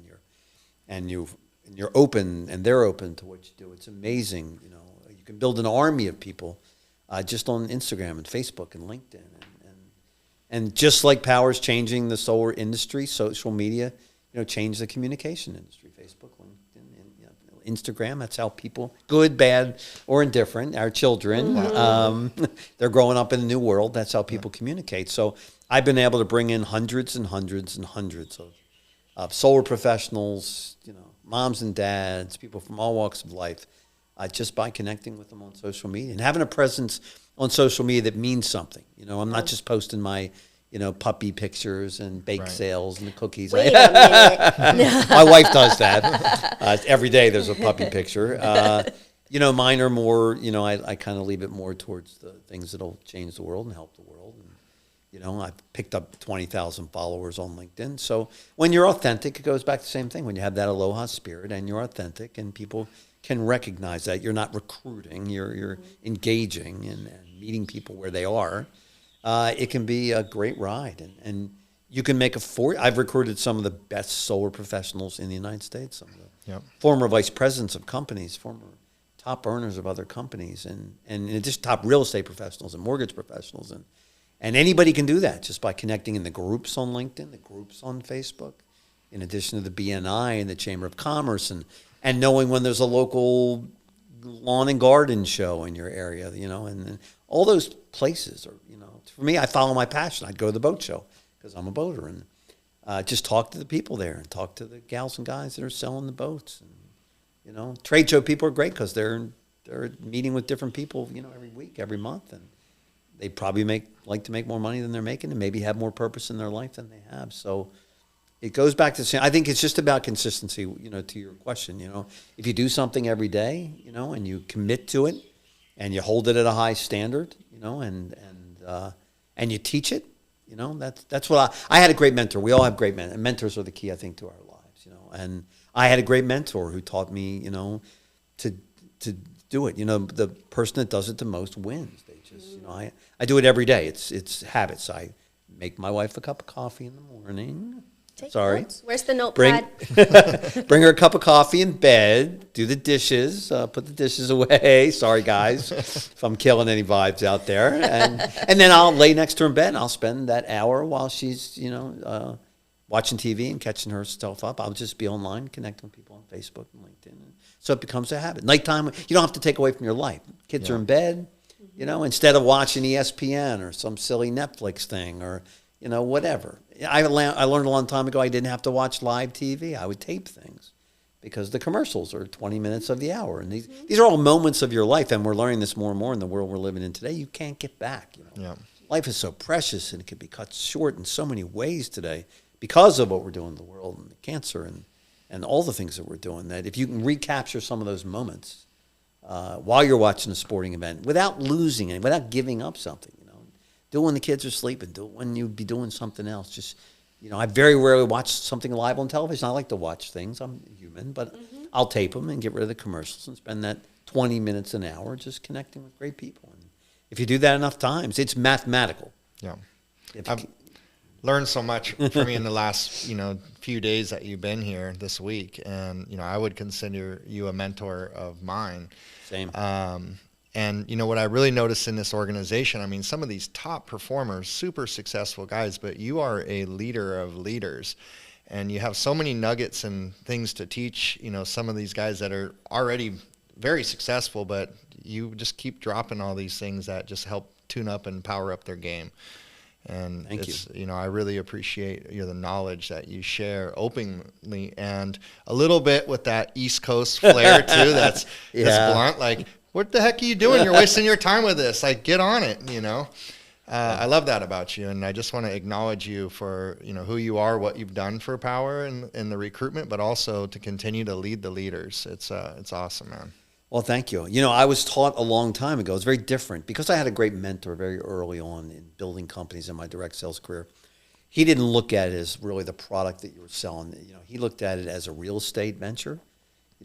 and you're open, and they're open to what you do, it's amazing. You can build an army of people just on Instagram and Facebook and LinkedIn, and just like Powur's changing the solar industry, social media, change the communication industry. Facebook, LinkedIn, and Instagram. That's how people, good, bad, or indifferent, our children, they're growing up in a new world. That's how people communicate. So I've been able to bring in hundreds and hundreds and hundreds of solar professionals, moms and dads, people from all walks of life, just by connecting with them on social media and having a presence on social media that means something. You know, I'm not just posting my, puppy pictures and bake sales and the cookies. Wait a minute. My wife does that. Every day there's a puppy picture. Mine are more, I kind of leave it more towards the things that'll change the world and help the world. And, I've picked up 20,000 followers on LinkedIn. So when you're authentic, it goes back to the same thing. When you have that aloha spirit and you're authentic and people can recognize that you're not recruiting, you're engaging and meeting people where they are, it can be a great ride. And you can make I've recruited some of the best solar professionals in the United States, some of the former vice presidents of companies, former top earners of other companies, and in addition, top real estate professionals and mortgage professionals. And anybody can do that just by connecting in the groups on LinkedIn, the groups on Facebook, in addition to the BNI and the Chamber of Commerce, and knowing when there's a local lawn and garden show in your area, and all those places are, for me, I follow my passion. I'd go to the boat show because I'm a boater, and just talk to the people there and talk to the gals and guys that are selling the boats. And, trade show people are great because they're meeting with different people, every week, every month, and they probably like to make more money than they're making and maybe have more purpose in their life than they have. So it goes back to the same. I think it's just about consistency, to your question. If you do something every day, and you commit to it and you hold it at a high standard, and you teach it, that's what I had a great mentor. We all have great mentors. Mentors are the key, I think, to our lives, and I had a great mentor who taught me, to do it. The person that does it the most wins. They just, I do it every day. It's habits. I make my wife a cup of coffee in the morning. Take Sorry. Notes. Where's the notepad? Bring her a cup of coffee in bed, do the dishes, put the dishes away. Sorry, guys, if I'm killing any vibes out there. And then I'll lay next to her in bed, and I'll spend that hour while she's, watching TV and catching herself up. I'll just be online, connecting with people on Facebook and LinkedIn. So it becomes a habit. Nighttime, you don't have to take away from your life. Kids are in bed, instead of watching ESPN or some silly Netflix thing or, whatever. I learned a long time ago I didn't have to watch live TV. I would tape things because the commercials are 20 minutes of the hour. And these are all moments of your life, and we're learning this more and more in the world we're living in today. You can't get back. Life is so precious, and it can be cut short in so many ways today because of what we're doing in the world and the cancer and all the things that we're doing, that if you can recapture some of those moments while you're watching a sporting event without losing it, without giving up something, do it when the kids are sleeping, do it when you'd be doing something else. Just, I very rarely watch something live on television. I like to watch things. I'm human, but I'll tape them and get rid of the commercials and spend that 20 minutes, an hour just connecting with great people. And if you do that enough times, it's mathematical. Yeah. I've learned so much from you in the last, few days that you've been here this week. And, I would consider you a mentor of mine. Same. And, what I really noticed in this organization, some of these top performers, super successful guys, but you are a leader of leaders. And you have so many nuggets and things to teach, some of these guys that are already very successful, but you just keep dropping all these things that just help tune up and power up their game. And Thank you. I really appreciate the knowledge that you share openly and a little bit with that East Coast flair too. That's blunt. Like, what the heck are you doing? You're wasting your time with this. Like, get on it. I love that about you, and I just want to acknowledge you for who you are, what you've done for Powur in the recruitment, but also to continue to lead the leaders. It's awesome, man. Well, thank you. I was taught a long time ago. It's very different because I had a great mentor very early on in building companies in my direct sales career. He didn't look at it as really the product that you were selling. He looked at it as a real estate venture.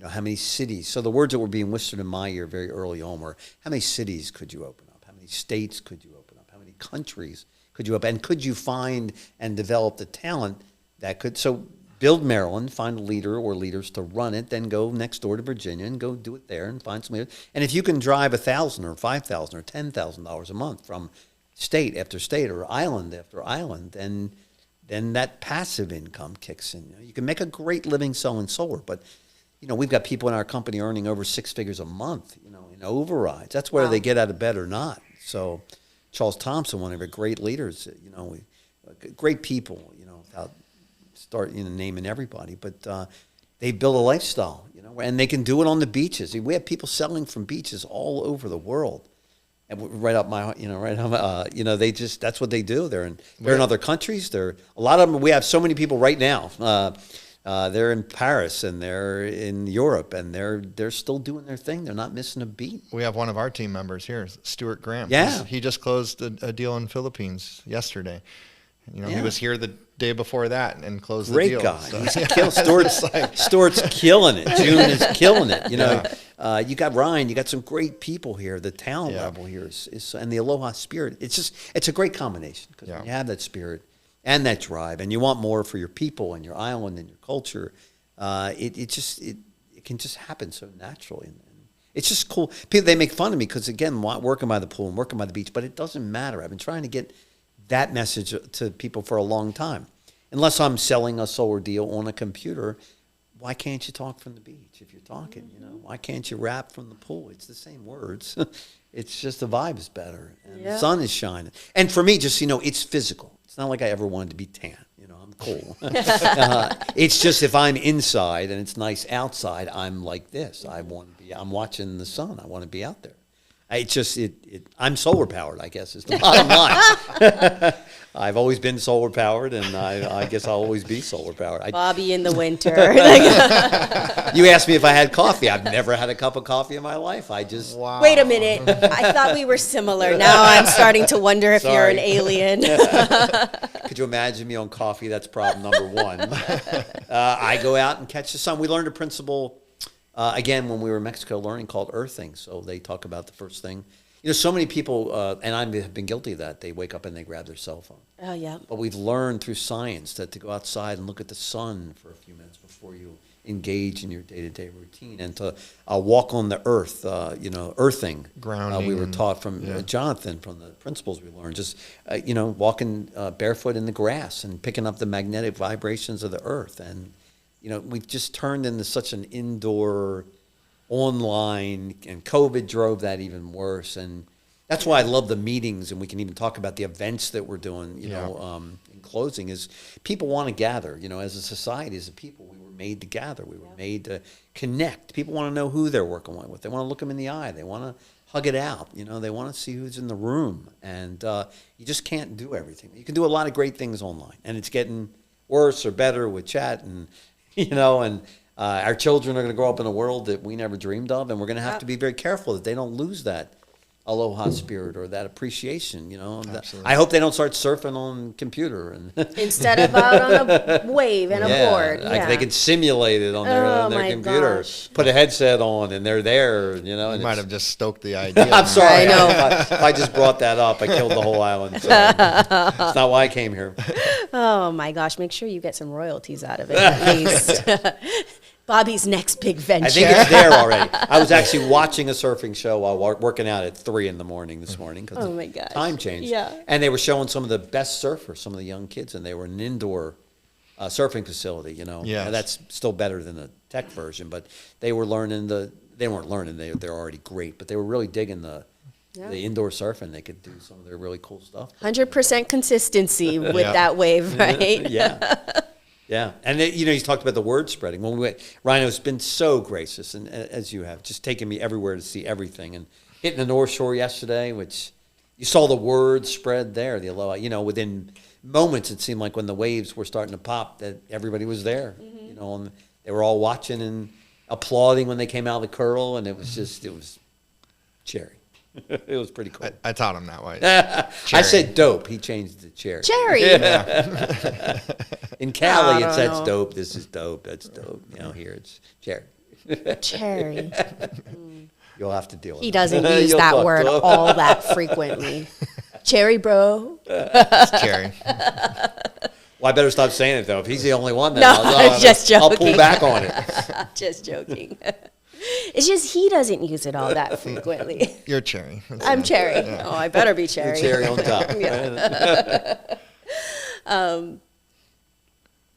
How many cities? So the words that were being whispered in my ear very early on were, how many cities could you open up? How many states could you open up? How many countries could you open? And could you find and develop the talent that could? So build Maryland, find a leader or leaders to run it, then go next door to Virginia and go do it there and find some leaders. And if you can drive $1,000 or $5,000 or $10,000 a month from state after state or island after island, then that passive income kicks in. You can make a great living selling solar, but we've got people in our company earning over 6 figures a month, in overrides. That's whether they get out of bed or not. So Charles Thompson, one of our great leaders, great people, without start naming everybody. But they build a lifestyle, and they can do it on the beaches. We have people selling from beaches all over the world. And right up my, they just, that's what they do. They're in other countries. A lot of them, we have so many people right now. They're in Paris and they're in Europe and they're still doing their thing. They're not missing a beat. We have one of our team members here, Stuart Graham. Yeah. He just closed a deal in Philippines yesterday. He was here the day before that and closed the deal. Great guy. So, He's Stuart's killing it. June is killing it. You got Ryan. You got some great people here. The talent level here is and the Aloha spirit. It's a great combination because when you have that spirit and that drive, and you want more for your people and your island and your culture, it can just happen so naturally. And it's just cool. People, they make fun of me because again, working by the pool and working by the beach, but it doesn't matter. I've been trying to get that message to people for a long time. Unless I'm selling a solar deal on a computer, why can't you talk from the beach if you're talking? Why can't you rap from the pool? It's the same words. It's just the vibe is better and the sun is shining. And for me, just it's physical. It's not like I ever wanted to be tan. I'm cool. It's just if I'm inside and it's nice outside, I'm like this. I'm watching the sun. I want to be out there. I'm solar powered, I guess, is the bottom line. I've always been solar powered, and I guess I'll always be solar powered. Bobby in the winter. You asked me if I had coffee. I've never had a cup of coffee in my life. wow. Wait a minute. I thought we were similar. Now I'm starting to wonder if you're an alien. Could you imagine me on coffee? That's problem number one. I go out and catch the sun. We learned a principle. Again, when we were in Mexico learning called earthing. So they talk about the first thing. So many people, and I've been guilty of that, they wake up and they grab their cell phone. Oh, yeah. But we've learned through science that to go outside and look at the sun for a few minutes before you engage in your day-to-day routine and to walk on the earth, earthing. Grounding. We were taught from Jonathan, from the principles we learned, just, walking barefoot in the grass and picking up the magnetic vibrations of the earth. And we've just turned into such an indoor, online, and COVID drove that even worse. And that's why I love the meetings, and we can even talk about the events that we're doing, in closing, is people want to gather. As a society, as a people, we were made to gather. We were made to connect. People want to know who they're working with. They want to look them in the eye. They want to hug it out. They want to see who's in the room. And you just can't do everything. You can do a lot of great things online, and it's getting worse or better with chat and our children are going to grow up in a world that we never dreamed of, and we're going to have to be very careful that they don't lose that aloha spirit or that appreciation. I hope they don't start surfing on computer and instead of out on a wave and a board. Like they can simulate it on their computer. Gosh. Put a headset on and they're there. And You might have just stoked the idea. I'm sorry. I know. If I just brought that up, I killed the whole island. Sorry. It's not why I came here. Oh my gosh! Make sure you get some royalties out of it at least. Bobby's next big venture. I think it's there already. I was actually watching a surfing show while working out at 3 a.m. this morning because oh my gosh. Time changed. Yeah. And they were showing some of the best surfers, some of the young kids, and they were in an indoor surfing facility. Yes. Now, that's still better than the tech version, but they were learning They weren't learning; they're already great, but they were really digging the indoor surfing. They could do some of their really cool stuff. 100% consistency with that wave, right? Yeah, and you talked about the word spreading. When we went, Rhino's been so gracious, and as you have, just taken me everywhere to see everything. And hitting the North Shore yesterday, which you saw the word spread there. The Aloha, within moments, it seemed like when the waves were starting to pop, that everybody was there. Mm-hmm. And they were all watching and applauding when they came out of the curl, and it was cherry. It was pretty cool. I taught him that way. I said dope. He changed it to cherry. Cherry. Yeah. In Cali, I it's don't that's know. dope. This is dope. That's dope. Here it's cherry. Cherry. You'll have to deal with it. He doesn't use You'll that talk word to him. all that frequently. Cherry, bro. It's cherry. Well, I better stop saying it, though. If he's the only one, then No, I'm just I'll pull joking. back on it. Just joking. It's just he doesn't use it all that frequently. You're cherry. That's I'm it. cherry. Yeah. Oh, I better be cherry. Cherry on top.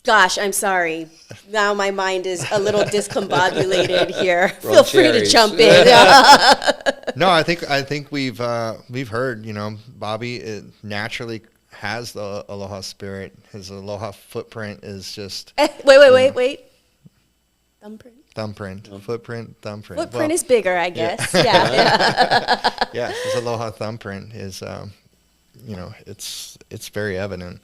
Gosh, I'm sorry. Now my mind is a little discombobulated here. We're on Feel free to cherries. jump in. No, I think we've heard. Bobby naturally has the Aloha spirit. His Aloha footprint is just. Wait. Thumbprint. Footprint, thumbprint. Footprint is bigger, I guess. Yeah. Yeah, his Aloha Thumbprint is, it's very evident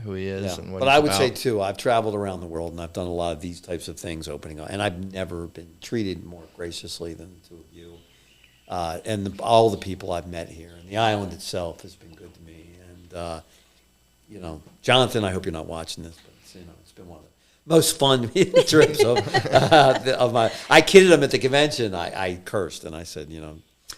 who he is and what But he's I would about. say, too, I've traveled around the world, and I've done a lot of these types of things opening up, and I've never been treated more graciously than the two of you. And all the people I've met here. And the island itself has been good to me. And, Jonathan, I hope you're not watching this, but it's been one of the most fun trips of my. I kidded him at the convention. I cursed, and I said,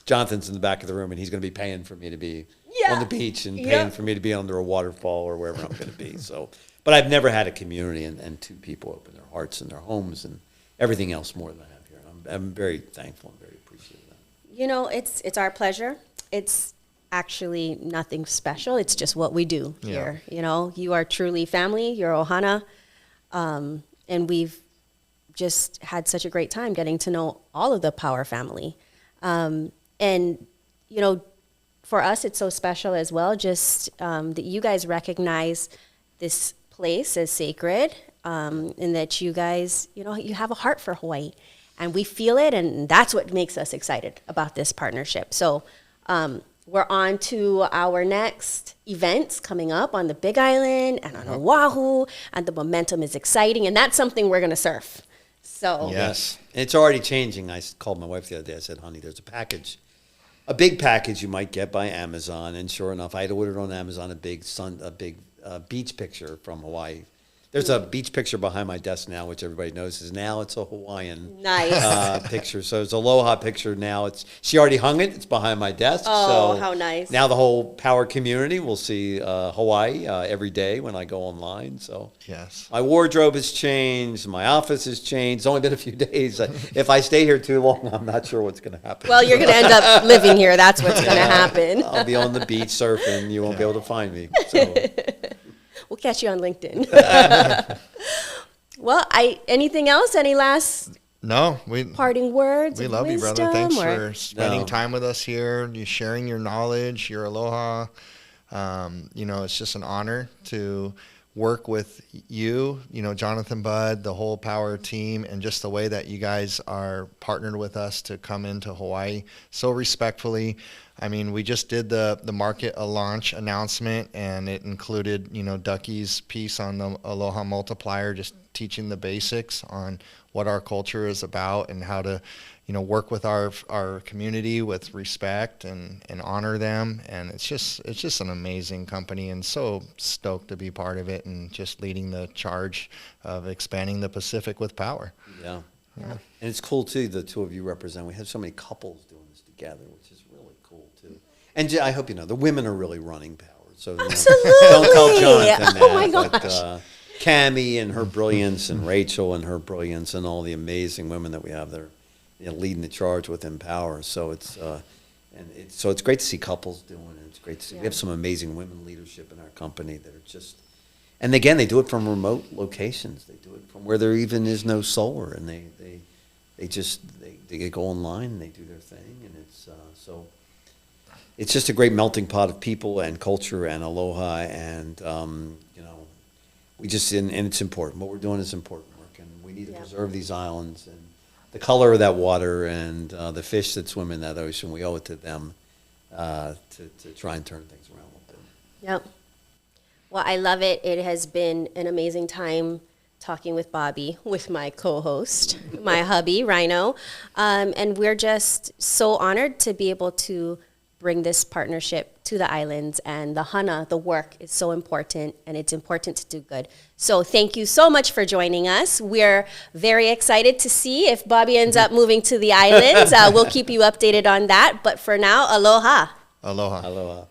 Jonathan's in the back of the room, and he's going to be paying for me to be on the beach and paying for me to be under a waterfall or wherever I'm going to be. So, but I've never had a community and two people open their hearts and their homes and everything else more than I have here. And I'm very thankful and very appreciative of that. It's our pleasure. It's actually nothing special. It's just what we do here. You are truly family. You're Ohana. And we've just had such a great time getting to know all of the Powur family. For us, it's so special as well, just that you guys recognize this place as sacred, and that you guys, you have a heart for Hawaii. And we feel it, and that's what makes us excited about this partnership. So we're on to our next events coming up on the Big Island and on Oahu, and the momentum is exciting, and that's something we're going to surf. So Yes. And it's already changing. I called my wife the other day. I said, honey, there's a big package you might get by Amazon. And sure enough, I had ordered on Amazon a big beach picture from Hawaii. There's a beach picture behind my desk now, which everybody knows is now it's a Hawaiian picture. So it's Aloha picture now. She already hung it. It's behind my desk. Oh, so how nice. Now the whole Powur community will see Hawaii every day when I go online. So Yes. my wardrobe has changed. My office has changed. It's only been a few days. If I stay here too long, I'm not sure what's going to happen. Well, you're going to end up living here. That's what's going to happen. I'll be on the beach surfing. You won't be able to find me. So. We'll catch you on LinkedIn. Well, anything else? Any last No, parting words? we of love you, brother. wisdom, Thanks or- for spending time with us here, you sharing your knowledge, your Aloha. It's just an honor to work with you, Jonathan Budd, the whole Powur team, and just the way that you guys are partnered with us to come into Hawaii so respectfully. I mean, we just did the market launch announcement, and it included, Ducky's piece on the Aloha Multiplier, just teaching the basics on what our culture is about and how to, work with our community with respect and honor them. And it's just an amazing company, and so stoked to be part of it and just leading the charge of expanding the Pacific with Powur. Yeah. And it's cool, too, the two of you represent. We have so many couples doing this together, which is really cool, too. And I hope you know, the women are really running Powur. So Absolutely. Don't tell Jonathan that. Oh, my but, gosh. Cammie and her brilliance, and Rachel and her brilliance, and all the amazing women that we have that are leading the charge within Powur. So it's great to see couples doing it. It's great to see. We have some amazing women leadership in our company that are just, and again, they do it from remote locations. They do it from where there even is no solar, and they go online and they do their thing, and it's just a great melting pot of people and culture and Aloha, and and it's important. What we're doing is important work, and we need to preserve these islands and the color of that water and the fish that swim in that ocean. We owe it to them to try and turn things around a little bit. Yep. Well, I love it. It has been an amazing time talking with Bobby, with my co-host, my hubby, Rhino. And we're just so honored to be able to bring this partnership to the islands, and the hana, the work, is so important, and it's important to do good. So thank you so much for joining us. We're very excited to see if Bobby ends up moving to the islands. We'll keep you updated on that. But for now, aloha. Aloha. Aloha.